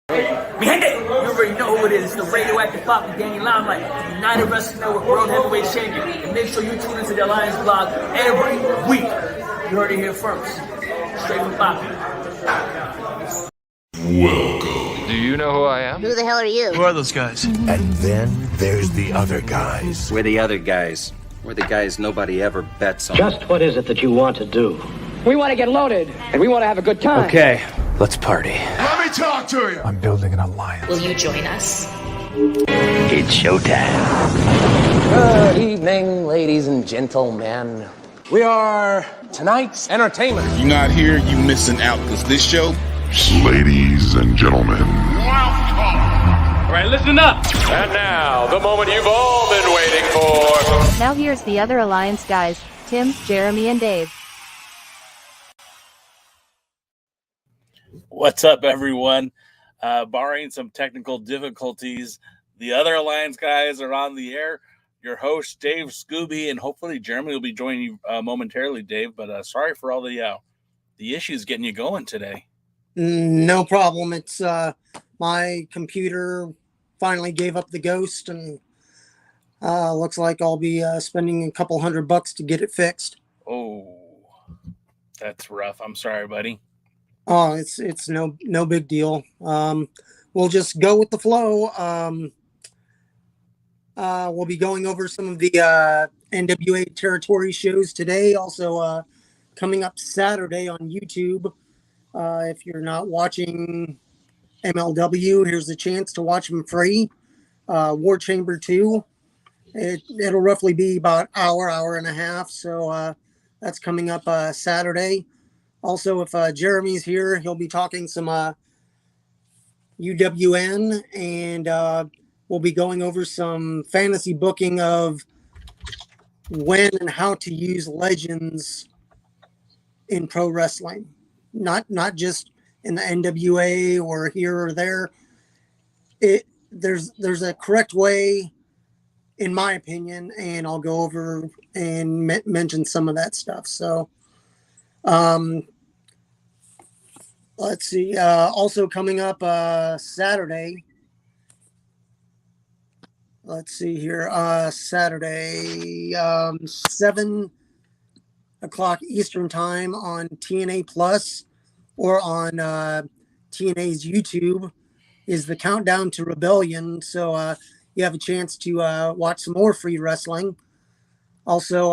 Mi gente, you already know who it is. It's the radioactive Papi, Danny Limelight, United Wrestling Network World Heavyweight Champion. And make sure you tune into the Alliance blog every week. You heard it here first. Straight from Papi. Welcome. Do you know who I am? Who the hell are you? Who are those guys? And then there's the other guys. We're the other guys. We're the guys nobody ever bets on. Just what is it that you want to do? We want to get loaded, and we want to have a good time. Okay, let's party. Let me talk to you. I'm building an alliance. Will you join us? It's showtime. Good evening, ladies and gentlemen. We are tonight's entertainment. You're not here, you missing out, because this show... Ladies and gentlemen. All right, listen up. And now, the moment you've all been waiting for. Now here's the other Alliance guys, Tim, Jeremy, and Dave. What's up, everyone? Barring some technical difficulties, the other Alliance guys are on the air. Your host, Dave Scooby, and hopefully Jeremy will be joining you momentarily, Dave. But sorry for all the issues getting you going today. No problem. It's my computer finally gave up the ghost, and looks like I'll be spending a couple $100 to get it fixed. Oh, that's rough. I'm sorry, buddy. Oh, it's no big deal. We'll just go with the flow. We'll be going over some of the NWA territory shows today. Also, coming up Saturday on YouTube. If you're not watching MLW, here's a chance to watch them free. War Chamber 2. It'll roughly be about hour and a half. So that's coming up Saturday. Also, if Jeremy's here, he'll be talking some UWN, and we'll be going over some fantasy booking of when and how to use legends in pro wrestling. Not just in the NWA or here or there. There's a correct way, in my opinion, and I'll go over and mention some of that stuff. So, let's see. Also coming up Saturday. Let's see here. Saturday, 7 o'clock Eastern time on TNA Plus or on TNA's YouTube is the Countdown to Rebellion. So you have a chance to watch some more free wrestling. Also,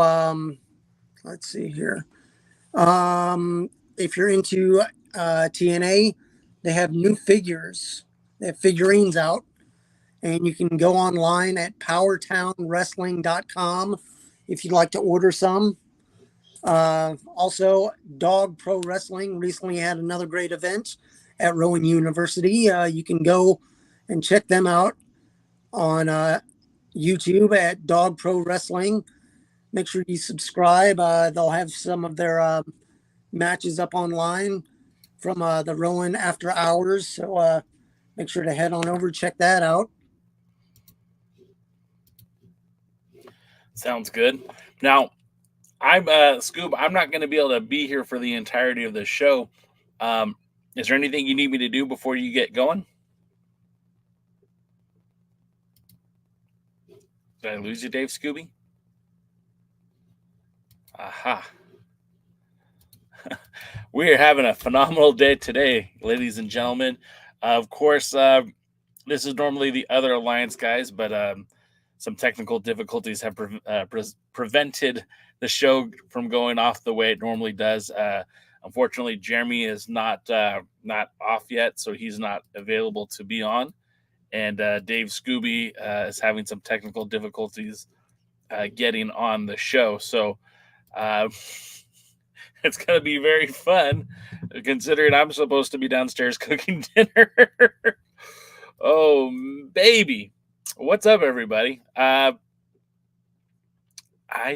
let's see here. If you're into TNA, they have new figures. They have figurines out, and you can go online at powertownwrestling.com if you'd like to order some. Also, Dog Pro Wrestling recently had another great event at Rowan University. You can go and check them out on YouTube at Dog Pro Wrestling. Make sure you subscribe. They'll have some of their matches up online from the Rowan After Hours. So make sure to head on over, check that out. Sounds good. Now, I'm Scoob. I'm not going to be able to be here for the entirety of the show. Is there anything you need me to do before you get going? Did I lose you, Dave Scooby? Aha. We are having a phenomenal day today, ladies and gentlemen. Of course, this is normally the other Alliance guys, but some technical difficulties have prevented the show from going off the way it normally does. Unfortunately, Jeremy is not off yet, so he's not available to be on. And Dave Scooby is having some technical difficulties getting on the show. So it's going to be very fun, considering I'm supposed to be downstairs cooking dinner. Oh, baby. What's up, everybody? I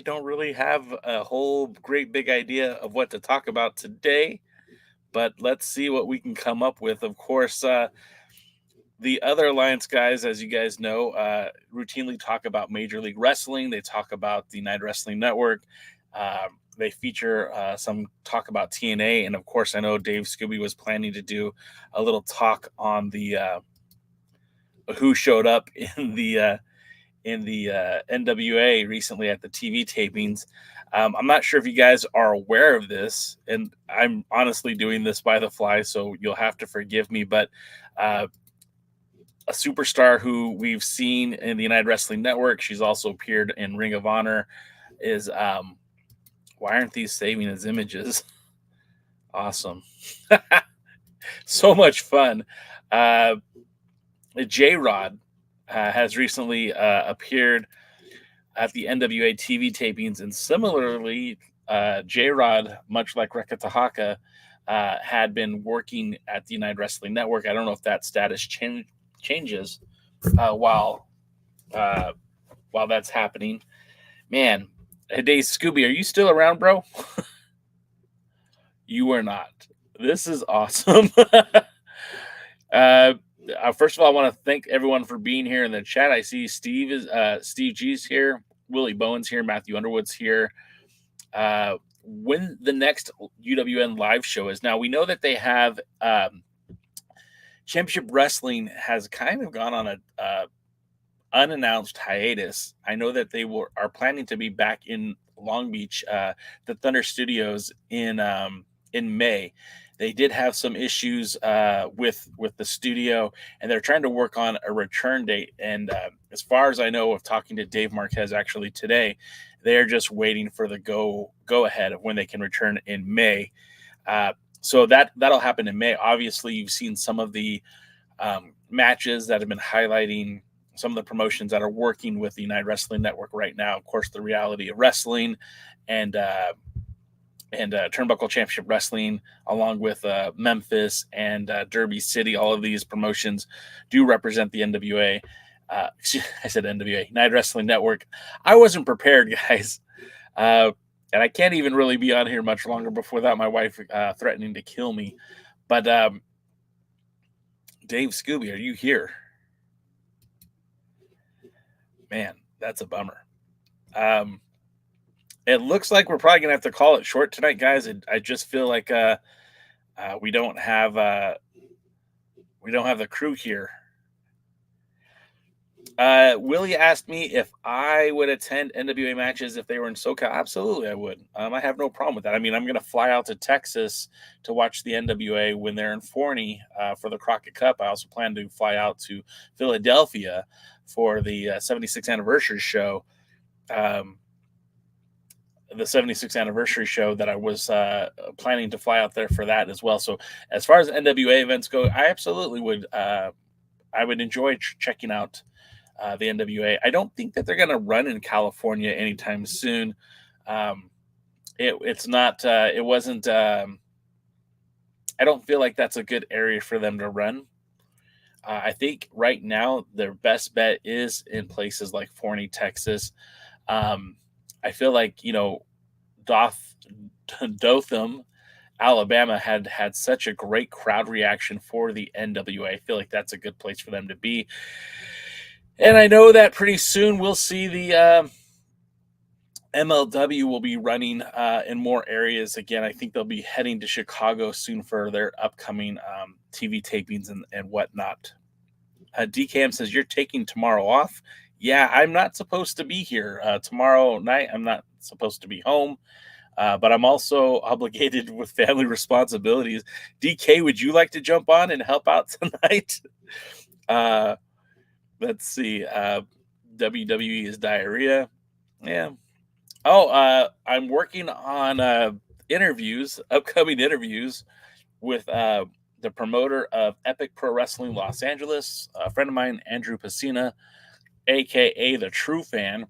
don't really have a whole great big idea of what to talk about today, but let's see what we can come up with. Of course, the other Alliance guys, as you guys know, routinely talk about Major League Wrestling. They talk about the United Wrestling Network. they feature some talk about TNA, and of course, I know Dave Scooby was planning to do a little talk on the who showed up in the NWA recently at the TV tapings. I'm not sure if you guys are aware of this, and I'm honestly doing this by the fly, so you'll have to forgive me, but a superstar who we've seen in the United Wrestling Network, she's also appeared in Ring of Honor, is why aren't these saving as images? Awesome. So much fun. J-Rod has recently appeared at the NWA TV tapings, and similarly, J-Rod, much like Reka Tahaka, had been working at the United Wrestling Network. I don't know if that status changes while that's happening. Man, hey, Dave Scooby, are you still around, bro? You are not. This is awesome. First of all, I want to thank everyone for being here in the chat. I see Steve G's here, Willie Bowen's here, Matthew Underwood's here. When the next UWN live show is. Now, we know that they have Championship Wrestling has kind of gone on a unannounced hiatus. I know that they are planning to be back in Long Beach, the Thunder Studios in May. They did have some issues with the studio, and they're trying to work on a return date. And as far as I know, of talking to Dave Marquez actually today, they're just waiting for the go ahead of when they can return in May. So that'll happen in May. Obviously, you've seen some of the matches that have been highlighting some of the promotions that are working with the United Wrestling Network right now. Of course, the Reality of Wrestling and Turnbuckle Championship Wrestling, along with Memphis and Derby City. All of these promotions do represent the NWA. I said NWA, United Wrestling Network. I wasn't prepared, guys. And I can't even really be on here much longer before that. My wife threatening to kill me. But Dave Scooby, are you here? Man, that's a bummer. It looks like we're probably going to have to call it short tonight, guys. I just feel like we don't have the crew here. Willie asked me if I would attend NWA matches if they were in SoCal. Absolutely, I would. I have no problem with that. I mean, I'm going to fly out to Texas to watch the NWA when they're in Forney for the Crockett Cup. I also plan to fly out to Philadelphia for the 76th anniversary show. The 76th anniversary show that I was planning to fly out there for that as well. So as far as NWA events go, I absolutely would. I would enjoy checking out the NWA. I don't think that they're going to run in California anytime soon. It's not. It wasn't. I don't feel like that's a good area for them to run. I think right now their best bet is in places like Forney, Texas. I feel like, Dothan, Alabama had such a great crowd reaction for the NWA. I feel like that's a good place for them to be. And I know that pretty soon we'll see the MLW will be running in more areas again. I think they'll be heading to Chicago soon for their upcoming TV tapings and whatnot. DKM says, you're taking tomorrow off? Yeah, I'm not supposed to be here tomorrow night. I'm not supposed to be home, but I'm also obligated with family responsibilities. DK, would you like to jump on and help out tonight? Let's see. WWE is diarrhea. Yeah. Oh, I'm working on interviews, upcoming interviews with the promoter of Epic Pro Wrestling Los Angeles, a friend of mine, Andrew Pacina, a.k.a. The True Fan.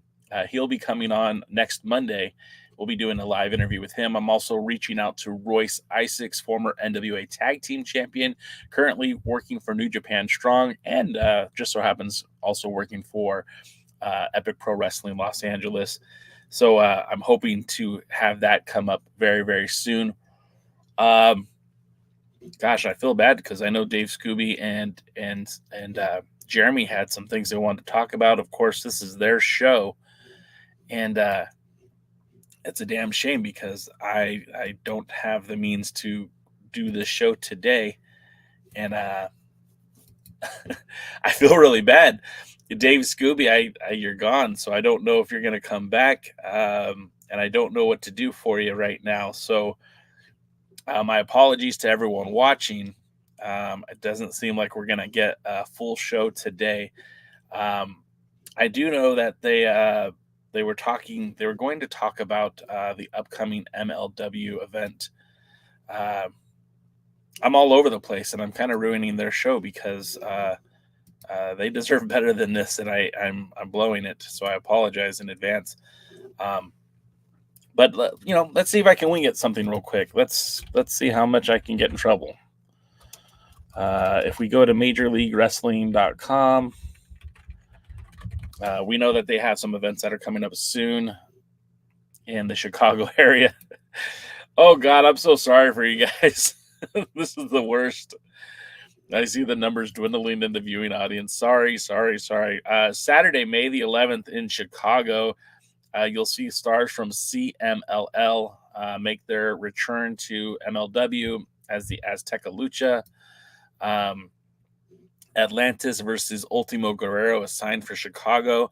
He'll be coming on next Monday. We'll be doing a live interview with him. I'm also reaching out to Royce Isaacs, former NWA Tag Team Champion, currently working for New Japan Strong, and just so happens also working for Epic Pro Wrestling Los Angeles. So I'm hoping to have that come up very, very soon. Gosh, I feel bad because I know Dave Scooby and Jeremy had some things they wanted to talk about. Of course, this is their show, and it's a damn shame because I don't have the means to do this show today, and I feel really bad. Dave Scooby, you're gone, so I don't know if you're going to come back, and I don't know what to do for you right now. So my apologies to everyone watching. It doesn't seem like we're going to get a full show today. I do know that they were going to talk about the upcoming MLW event. I'm all over the place, and I'm kind of ruining their show because they deserve better than this, and I'm blowing it. So I apologize in advance. But let's see if I can wing it something real quick. Let's see how much I can get in trouble. If we go to MajorLeagueWrestling.com, we know that they have some events that are coming up soon in the Chicago area. Oh God, I'm so sorry for you guys. This is the worst. I see the numbers dwindling in the viewing audience. Sorry. Saturday, May the 11th in Chicago, you'll see stars from CMLL make their return to MLW as the Azteca Lucha. Atlantis versus Ultimo Guerrero is signed for Chicago.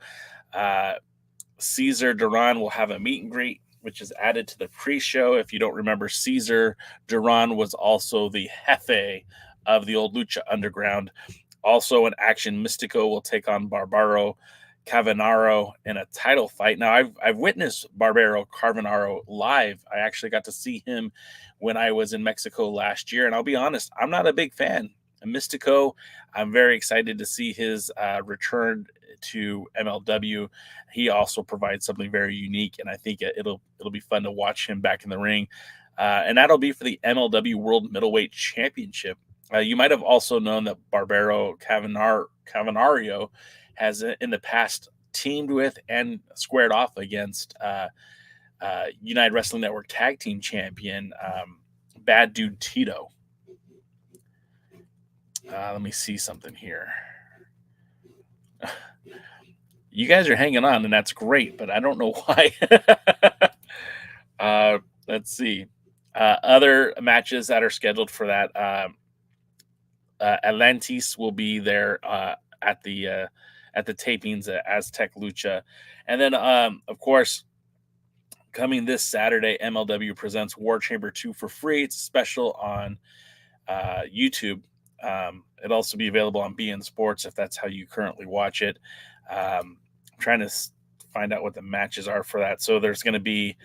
Cesar Duran will have a meet and greet, which is added to the pre-show. If you don't remember, Cesar Duran was also the jefe of the old Lucha Underground. Also in action, Mystico will take on Barbaro Cavanaro in a title fight. Now, I've witnessed Barbaro Cavanaro live. I actually got to see him when I was in Mexico last year, and I'll be honest, I'm not a big fan. Mystico, I'm very excited to see his return to MLW. He also provides something very unique, and I think it'll be fun to watch him back in the ring. And that'll be for the MLW World Middleweight Championship. You might have also known that Barbaro Cavanario has in the past teamed with and squared off against United Wrestling Network Tag Team Champion Bad Dude Tito. Let me see something here. You guys are hanging on, and that's great, but I don't know why. Let's see. Other matches that are scheduled for that. Atlantis will be there at the tapings at Aztec Lucha. And then, of course, coming this Saturday, MLW presents War Chamber 2 for free. It's a special on YouTube. It'll also be available on BN Sports if that's how you currently watch it. I'm trying to find out what the matches are for that. So there's going to be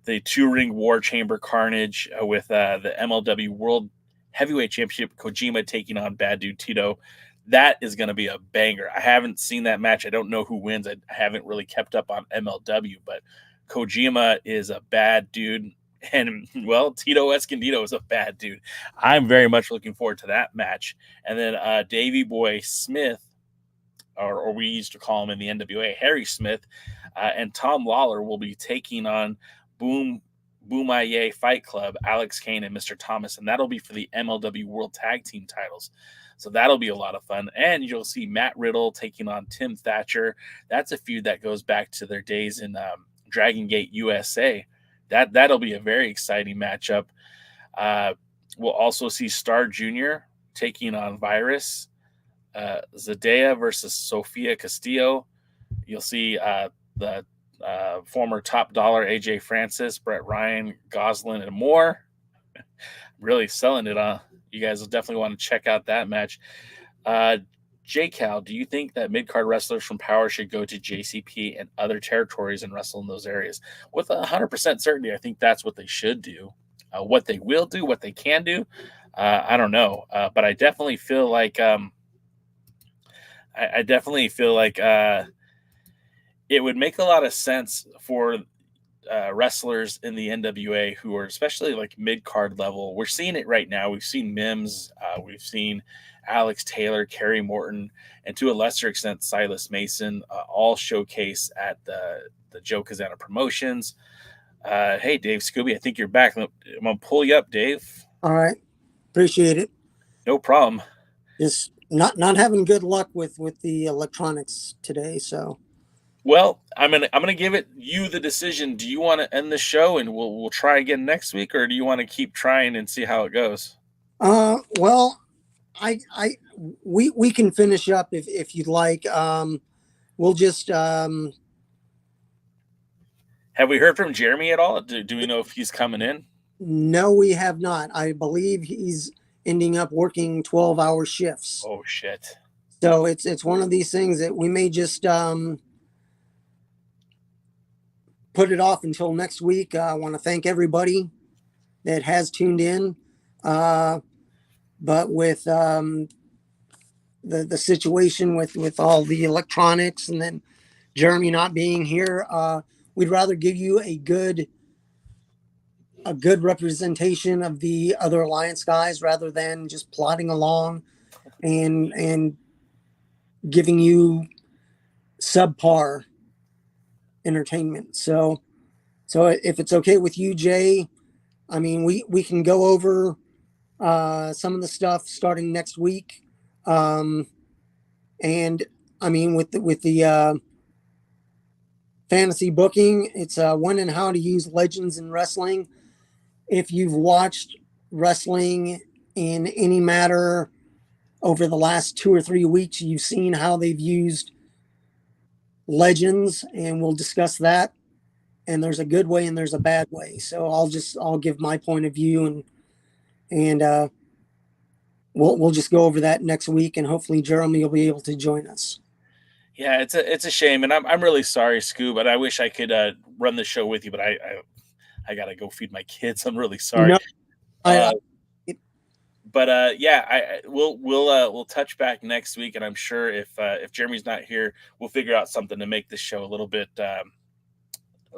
the 2-ring War Chamber Carnage with the MLW World Heavyweight Championship, Kojima taking on Bad Dude Tito. That is going to be a banger. I haven't seen that match. I don't know who wins. I haven't really kept up on MLW, but Kojima is a bad dude. And, well, Tito Escondido is a bad dude. I'm very much looking forward to that match. And then Davey Boy Smith, or we used to call him in the NWA, Harry Smith, and Tom Lawler will be taking on Boomaye Fight Club, Alex Kane, and Mr. Thomas. And that'll be for the MLW World Tag Team titles. So that'll be a lot of fun. And you'll see Matt Riddle taking on Tim Thatcher. That's a feud that goes back to their days in Dragon Gate USA. That'll be a very exciting matchup. We'll also see Star Jr. taking on Virus. Zendaya versus Sofia Castillo. You'll see the former Top Dollar AJ Francis, Brett Ryan, Goslin, and more. Really selling it, huh? You guys will definitely want to check out that match. J-Cal, do you think that mid-card wrestlers from Power should go to JCP and other territories and wrestle in those areas? With 100% certainty, I think that's what they should do. What they will do, what they can do, I don't know. But I definitely feel like it would make a lot of sense for wrestlers in the NWA who are especially like mid-card level. We're seeing it right now. We've seen Mims. We've seen Alex Taylor, Kerry Morton, and to a lesser extent, Silas Mason, all showcase at the Joe Kazana Promotions. Hey, Dave Scooby, I think you're back. I'm going to pull you up, Dave. All right. Appreciate it. No problem. Just not having good luck with the electronics today, so. Well, I'm gonna give it you the decision. Do you want to end the show and we'll try again next week, or do you want to keep trying and see how it goes? Well, we can finish up if you'd like. We'll just have we heard from Jeremy at all? Do we know if he's coming in? No, we have not. I believe he's ending up working 12-hour shifts. Oh shit. So it's one of these things that we may just put it off until next week. I want to thank everybody that has tuned in. But with the situation with all the electronics and then Jeremy not being here, we'd rather give you a good representation of the other Alliance guys rather than just plodding along and giving you subpar entertainment. So if it's okay with you, Jay, I mean, we can go over some of the stuff starting next week. And I mean, with the fantasy booking, it's when and how to use legends in wrestling. If you've watched wrestling in any matter over the last 2 or 3 weeks, you've seen how they've used legends, and we'll discuss that. And there's a good way and there's a bad way. So I'll give my point of view, and we'll just go over that next week, and hopefully Jeremy will be able to join us. Yeah, it's a shame, and I'm really sorry, Scoob, and I wish I could run the show with you, but I gotta go feed my kids. I'm really sorry. No, we'll touch back next week, and I'm sure if Jeremy's not here, we'll figure out something to make this show a little bit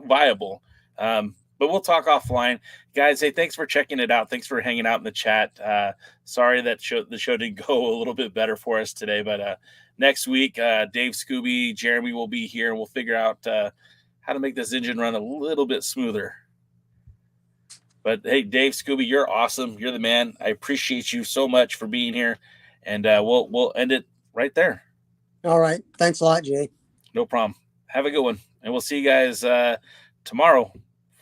viable. But we'll talk offline, guys. Hey, thanks for checking it out. Thanks for hanging out in the chat. Sorry that the show didn't go a little bit better for us today, but next week, Dave, Scooby, Jeremy will be here, and we'll figure out how to make this engine run a little bit smoother. But hey, Dave, Scooby, you're awesome. You're the man. I appreciate you so much for being here, and we'll end it right there. All right. Thanks a lot, Jay. No problem. Have a good one, and we'll see you guys tomorrow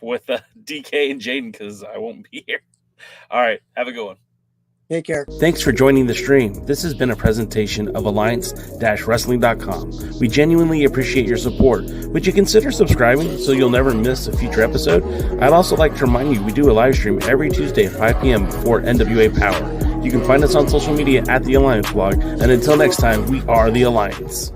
with DK and Jaden, because I won't be here. All right. Have a good one. Take care. Thanks for joining the stream. This has been a presentation of Alliance-Wrestling.com. We genuinely appreciate your support. Would you consider subscribing so you'll never miss a future episode? I'd also like to remind you we do a live stream every Tuesday at 5 p.m. before NWA Power. You can find us on social media at The Alliance Blog. And until next time, we are The Alliance.